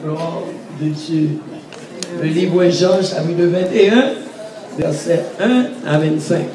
gloire de Dieu. Le livre de Jean, chapitre 21, verset 1 à 25.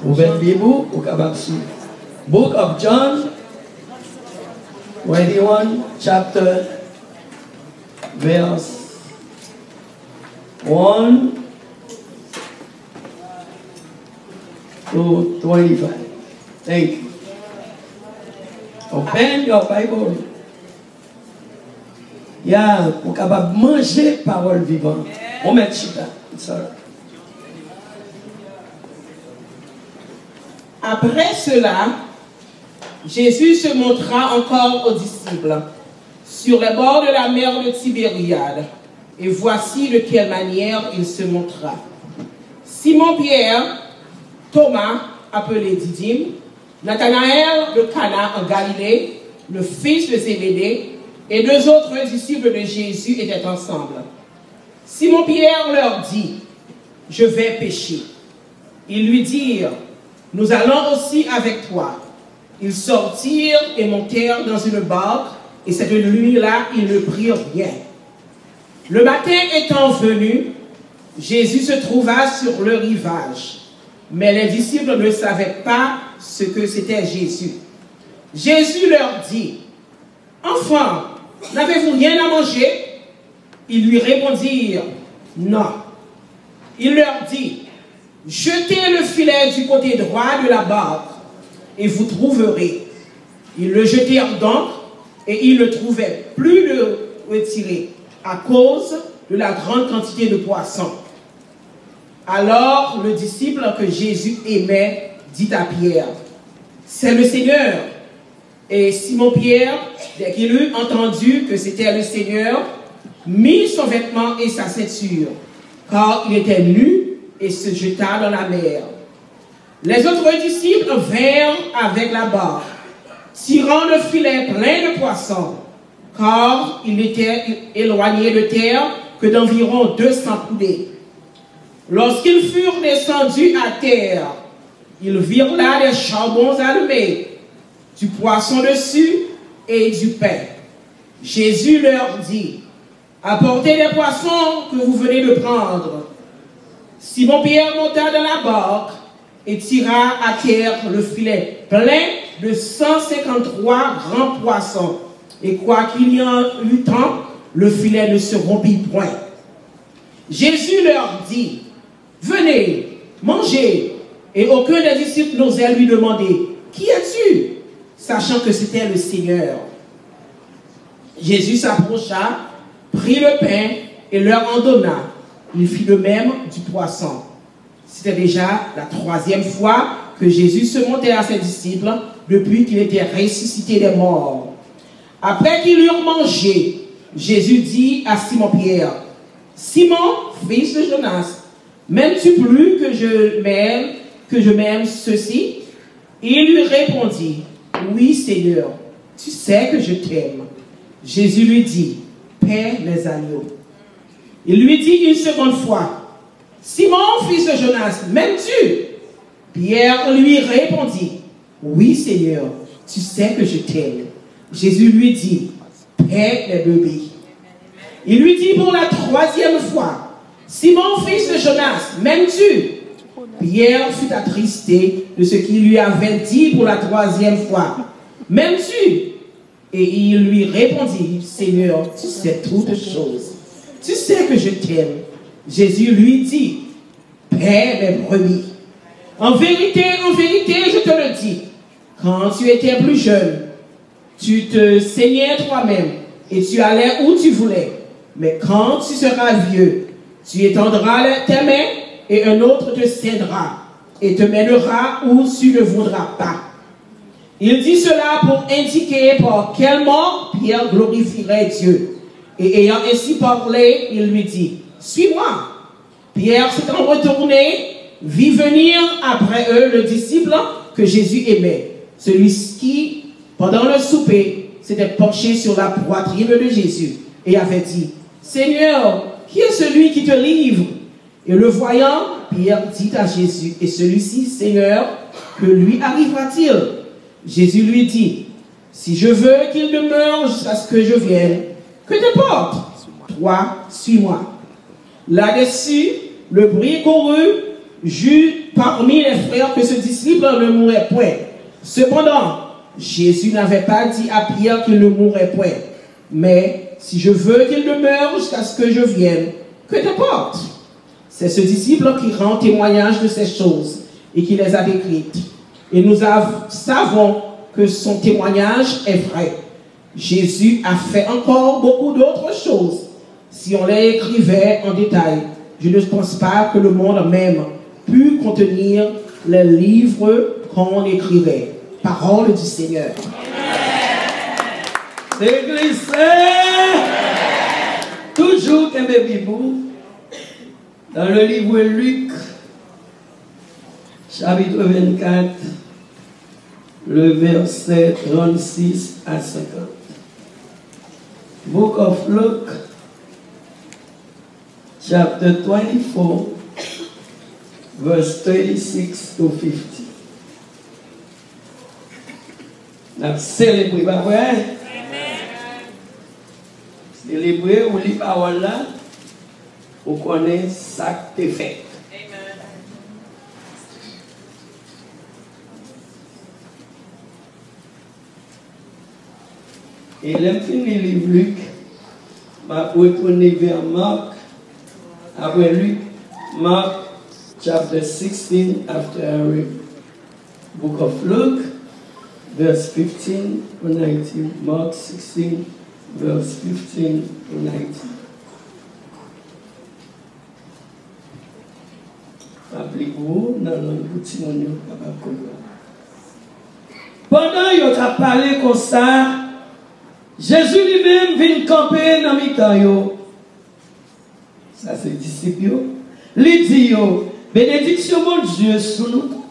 Ouvrez le Bible, au capable de Book of John, 21, chapter, verse 1 to 25. Thank you. Open your Bible. Yeah, pour capable manger parole vivante. On met chita. Après cela, Jésus se montra encore aux disciples sur les bords de la mer de Tibériade. Et voici de quelle manière il se montra. Simon-Pierre, Thomas, appelé Didyme, Nathanaël de Cana en Galilée, le fils de Zébédée, et deux autres disciples de Jésus étaient ensemble. Simon-Pierre leur dit, « Je vais pêcher. » Ils lui dirent, « Nous allons aussi avec toi. » Ils sortirent et montèrent dans une barque, et cette nuit-là, ils ne prirent rien. Le matin étant venu, Jésus se trouva sur le rivage, mais les disciples ne savaient pas ce que c'était Jésus. Jésus leur dit, « Enfants, n'avez-vous rien à manger ?» Ils lui répondirent, « Non. » Il leur dit, « Jetez le filet du côté droit de la barque, et vous trouverez. » Ils le jetèrent donc, et ils ne trouvaient plus de retirer, à cause de la grande quantité de poissons. Alors le disciple que Jésus aimait dit à Pierre, « C'est le Seigneur. » Et Simon-Pierre, dès qu'il eut entendu que c'était le Seigneur, mit son vêtement et sa ceinture, car il était nu, et se jeta dans la mer. Les autres disciples vinrent avec la barque, tirant le filet plein de poissons, car il était éloigné de terre que d'environ 200 coudées. Lorsqu'ils furent descendus à terre, ils virent là des charbons allumés, du poisson dessus et du pain. Jésus leur dit, « Apportez les poissons que vous venez de prendre. » Simon-Pierre monta dans la barque et tira à terre le filet plein de 153 grands poissons. Et quoiqu'il y en eût tant, le filet ne se rompit point. Jésus leur dit, « Venez, mangez. » Et aucun des disciples n'osait lui demander, « Qui es-tu » sachant que c'était le Seigneur. Jésus s'approcha, prit le pain et leur en donna. Il fit de même du poisson. C'était déjà la 3e fois que Jésus se montrait à ses disciples depuis qu'il était ressuscité des morts. Après qu'ils eurent mangé, Jésus dit à Simon-Pierre, « Simon, fils de Jonas, m'aimes-tu plus que je m'aime ceci ?» Il lui répondit, « Oui, Seigneur, tu sais que je t'aime. » Jésus lui dit, « Paie mes agneaux. » Il lui dit une seconde fois, « Simon, fils de Jonas, m'aimes-tu » Pierre lui répondit, « Oui, Seigneur, tu sais que je t'aime. » Jésus lui dit, « Paie les brebis. » Il lui dit pour la 3e fois, « Simon, fils de Jonas, m'aimes-tu » Pierre fut attristé de ce qu'il lui avait dit pour la 3e fois. « M'aimes-tu » Et il lui répondit, « Seigneur, tu sais toutes choses. Tu sais que je t'aime. » Jésus lui dit, « Paie mes brebis. En vérité, je te le dis, quand tu étais plus jeune, tu te saignais toi-même et tu allais où tu voulais. Mais quand tu seras vieux, tu étendras tes mains et un autre te cédera et te mènera où tu ne voudras pas. » Il dit cela pour indiquer par quel mort Pierre glorifierait Dieu. Et ayant ainsi parlé, il lui dit, « Suis-moi. » Pierre s'étant retourné, vit venir après eux le disciple que Jésus aimait, celui qui, pendant le souper, s'était penché sur la poitrine de Jésus et avait dit, « Seigneur, qui est celui qui te livre ?» Et le voyant, Pierre dit à Jésus, « Et celui-ci, Seigneur, que lui arrivera-t-il » Jésus lui dit, « Si je veux qu'il demeure jusqu'à ce que je vienne, Que t'importe? Toi, suis-moi. Là-dessus, le bruit courut parmi les frères que ce disciple ne mourrait point. Cependant, Jésus n'avait pas dit à Pierre qu'il ne mourrait point. Mais si je veux qu'il demeure jusqu'à ce que je vienne, que t'importe? C'est ce disciple qui rend témoignage de ces choses et qui les a décrites. Et nous savons que son témoignage est vrai. Jésus a fait encore beaucoup d'autres choses. Si on les écrivait en détail, je ne pense pas que le monde même pût contenir les livres qu'on écrivait. Parole du Seigneur. Église, toujours qu'un bébé dans le livre de Luc, chapitre 24, le verset 36 à 50. Book of Luke, chapter 24, verse 36 to 50. On a célébré, pas vrai? Célébrer ou les paroles là, on connaît ça qui est fait. Et l'aime fini le livre Luc, m'a retourné vers Marc, après Luc, Marc, chapter 16, after I read book of Luke, verse 15 to 19, Mark 16, verse 15 to 19. Appelez-vous dans le petit monde capable de comprendre. Pendant qu'il a parlé comme ça, Jésus lui-même vient camper dans le mi-temps. Ça, c'est disciple. Il dit, bénédiction mon Dieu sur nous.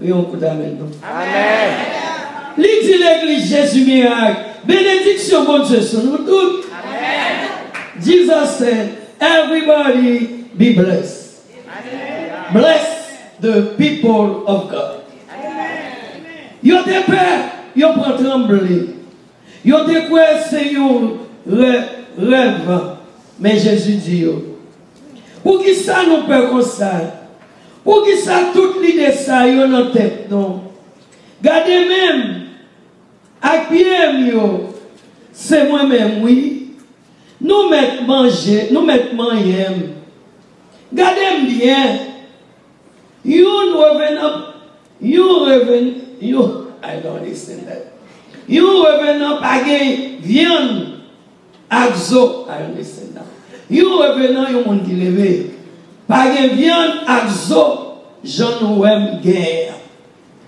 Crions coup d'amen. Amen. Il dit l'église Jésus miracle. Bénédiction mon Dieu sur nous tous. Amen. Jesus said, everybody be blessed. Amen. Bless the people of God. Amen. Yo te peur, yo prend trembler. Yo te quoi c'est un rêve. Mais Jésus dit, pour qui ça nous peut comme ça? Pour qui ça toute l'idée ça yo dans tête non? Gardez même avec Pierre c'est moi-même oui. Nous mettre manger, nous mettre manger. Gardez bien. You I don't understand that. You revenant pas gain viande axo, I understand that. You revenant yon monde qui levé. Pas gain viande axo, Jean ouem guerre.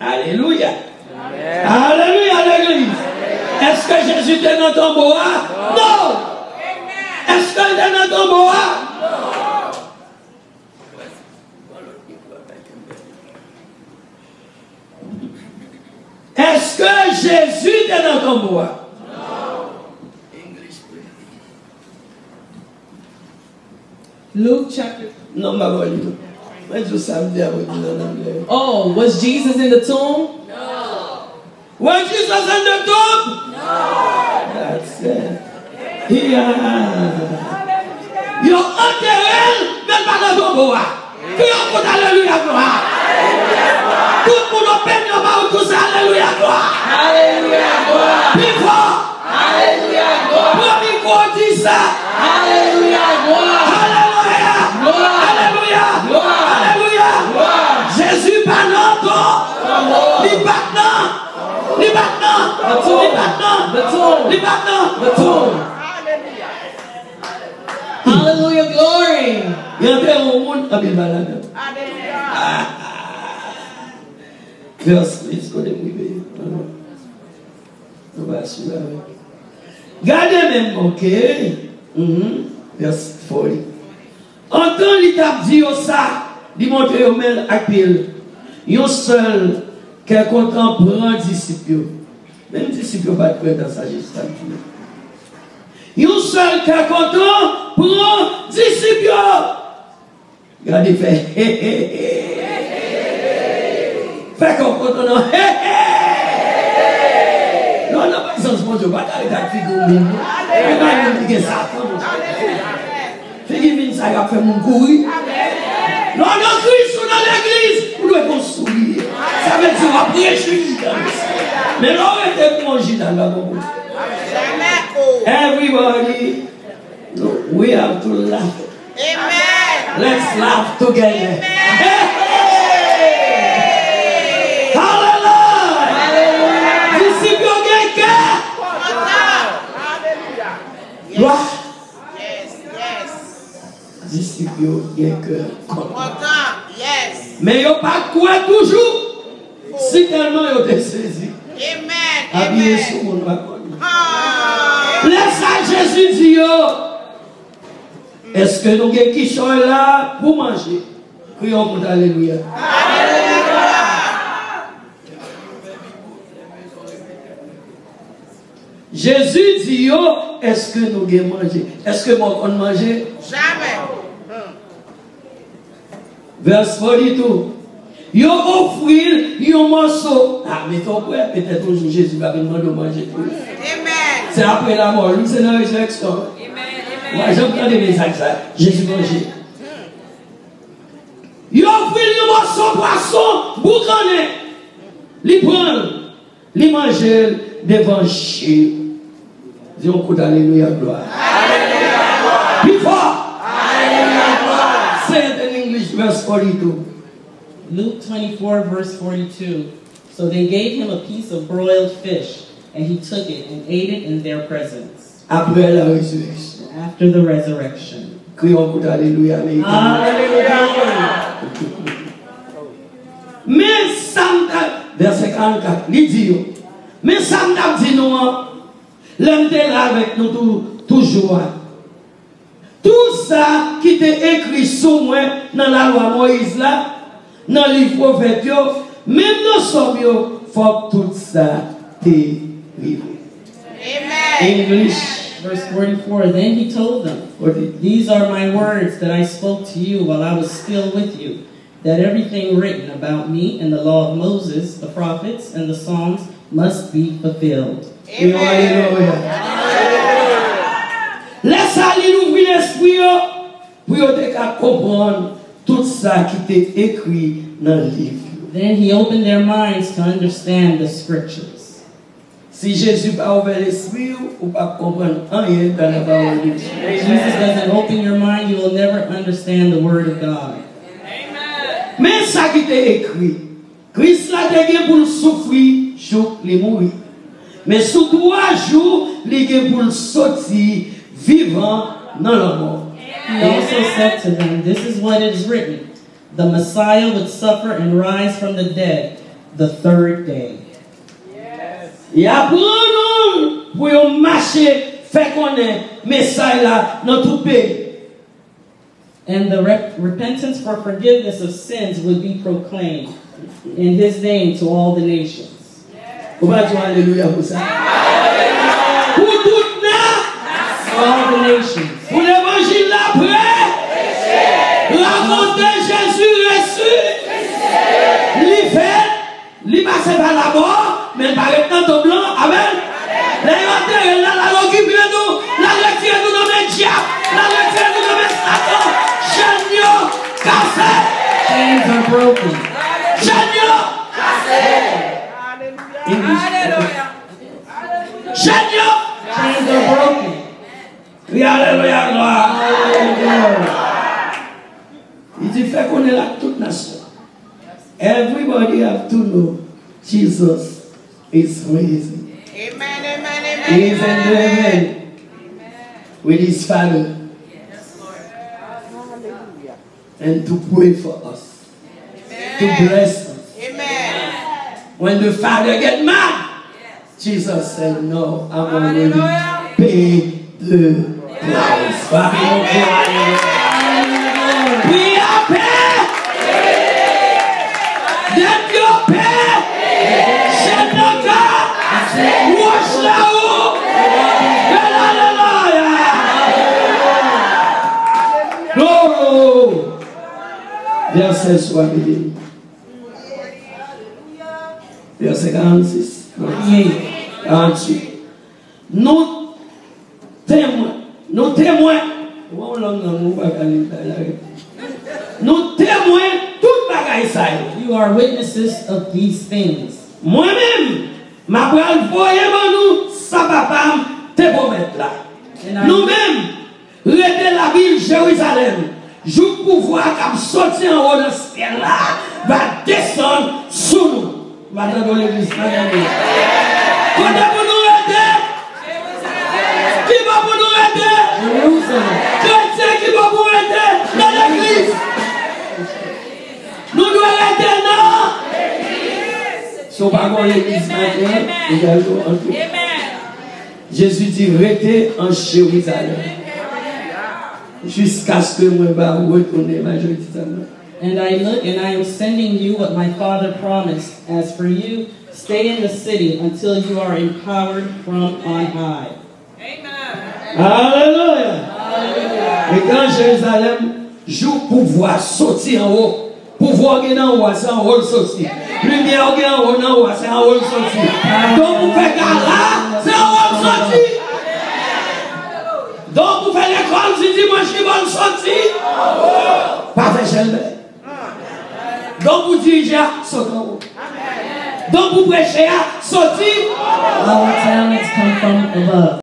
Alléluia. Amen. Alléluia l'église. Est-ce que Jésus est dans ton bois? Non. Est-ce qu'il est dans ton bois? Non. Est-ce que Jésus est dans ton bois? Non. Luke chapter. Non, ma bonne. Oh, was Jesus in the tomb? No. Was Jesus in the tomb? No. That's it. Yo enterré, mais pas dans ton bois. Que on peut alléluia gloire. Tout le monde peine va tous alléluia gloire. Alléluia gloire. Plus fort. Alléluia gloire. Premier quoi dit ça? Alléluia gloire. Alléluia. Gloire. Alléluia. Gloire. Alléluia. Gloire. Jésus pas non. Li battant. Li battant. Li battant. Li battant. The tomb. Hallelujah, glory. Il y a un monde qui est malade. Verse, please, go there, gardez même, ok. Verse 40. Entend l'étape dit ça, dit monter au mail à pile. Yon seul, quel content prend disciple. Même disciple pas de dans sa gestion. Yon seul, quel content prend disciple. Regardez, fait. Fait qu'on content, non. Non, non, pas sens, mon Dieu, pas d'arrêter avec figure. que Satan. Figurez ça a fait mon courir. Lors de Christ ou dans l'église, vous devez construire. Ça veut dire après Jésus. Mais là, on était plongé dans la boue. Everybody, we have to laugh. Amen. Let's laugh together. Amen. Hallelujah. Disciple Hallelujah. Gloire. Yes, yes. Disciple cœur. Yes. Mais yo pas quoi toujours. Si tellement yo te saisi. Amen. Habillé Amen. sur mon balcon. Laisse à Jésus dit yo. Est-ce que nous avons qui sont là pour manger? Crions pour Alléluia. Jésus dit yo, est-ce que nous avons mangé? Est-ce que nous avons mangé? Jamais. Verse 42. Yo offrir un morceau. Ah, mais ton père, peut-être un jour Jésus va venir de manger tout. Amen. C'est après la mort, lui c'est la résurrection. Moi j'entends des messages ça. Jésus manger. Yo offrir un morceau poisson, boucané. Li prend, li manger devant Jésus. Dis un coup d'alléluia gloire. Alléluia. Plus fort. Alléluia gloire. Say it in English, verse 42. Luke 24, verse 42. So they gave him a piece of broiled fish, and he took it and ate it in their presence. Après la résurrection. After the resurrection. Crions pour alléluia. Hallelujah. Mais ça verset 44, il dit, mais ça me dit nous, l'homme est là avec nous toujours. Tout ça qui était écrit sur moi dans la loi Moïse là, dans le livre prophète, même nous sommes, il faut que tout ça t'arrive. Amen. English. Verse 44. Then he told them, "These are my words that I spoke to you while I was still with you, that everything written about me in the law of Moses, the prophets, and the Psalms must be fulfilled." Alléluia. Laisse-lui ouvrir l'esprit pour te comprendre tout ça qui est écrit dans le livre. Then he opened their minds to understand the scriptures. Si Jésus n'a pas ouvert l'esprit, ou pas comprendre rien dans la parole de Dieu. If Jesus doesn't open your mind, you will never understand the word of God. Mais ça qui est écrit, Christ l'a gagné pour souffrir, jour il mourir. Mais sous 3 jours, il a gagné pour sortir vivant dans la mort. He also said to them, "This is what is written: the Messiah would suffer and rise from the dead the third day." Et après, nous, pour marcher, faire connaître le message là dans tout pays. And the repentance for forgiveness of sins would be proclaimed in his name to all the nations. On va dire alléluia pour ça. Pour toutes To all the nations. pour l'évangile après, raconter Jésus reçu, il fait, il passe par la mort, mais par le temps blanc, amen. L'ailleurs, la logique de nous, la lecture de nous, le diable, la lecture de nous, le Satan, Seigneur, cassé. Chains are broken. Seigneur, Alléluia. Seigneur, Chains are broken. oui, alléluia, gloire. Il dit, fait qu'on est là, toute nation. Everybody have to know Jesus is risen. Amen. Amen. He Amen. is in heaven with his Father. And to pray for us, to bless us. Amen. When the Father get mad, Jesus said, no, I'm already paid the price. We are paid. That your paid. Shed the God. Wash the room. Hallelujah. No. Verset 60. Verset 46. 48. Nous témoins. Nous témoins. Nous témoins toute bagaille ça. You are witnesses of these things. Moi-même, ma pral voyer nous ça papa te promettre là. Nous-mêmes, rester la ville Jérusalem. Jour pouvoir qui sorti en haut de ce ciel là va descendre sous nous. Va dans l'église. Quand pour nous aider? Qui va pour nous aider? Chrétien qui va pour nous aider dans l'église. Nous devons aider non. Si on va voir l'église maintenant, Jésus dit restez en Jérusalem. Jusqu'à ce que moi va retourner majoritairement. And I look and I am sending you what my Father promised. As for you, stay in the city until you are empowered from on high. Alléluia. Et quand Jérusalem joue pouvoir sortir en haut, pouvoir qui est en haut, c'est en haut sortir. Lumière qui est en haut, c'est en haut sortir. Donc vous faites gala, c'est en haut sortir. Donc vous faites l'école, si dimanche qui va sortir. Pas fait jamais. Donc vous dirigez à sortir en haut. Donc vous prêchez à sortir. Our talents come from above.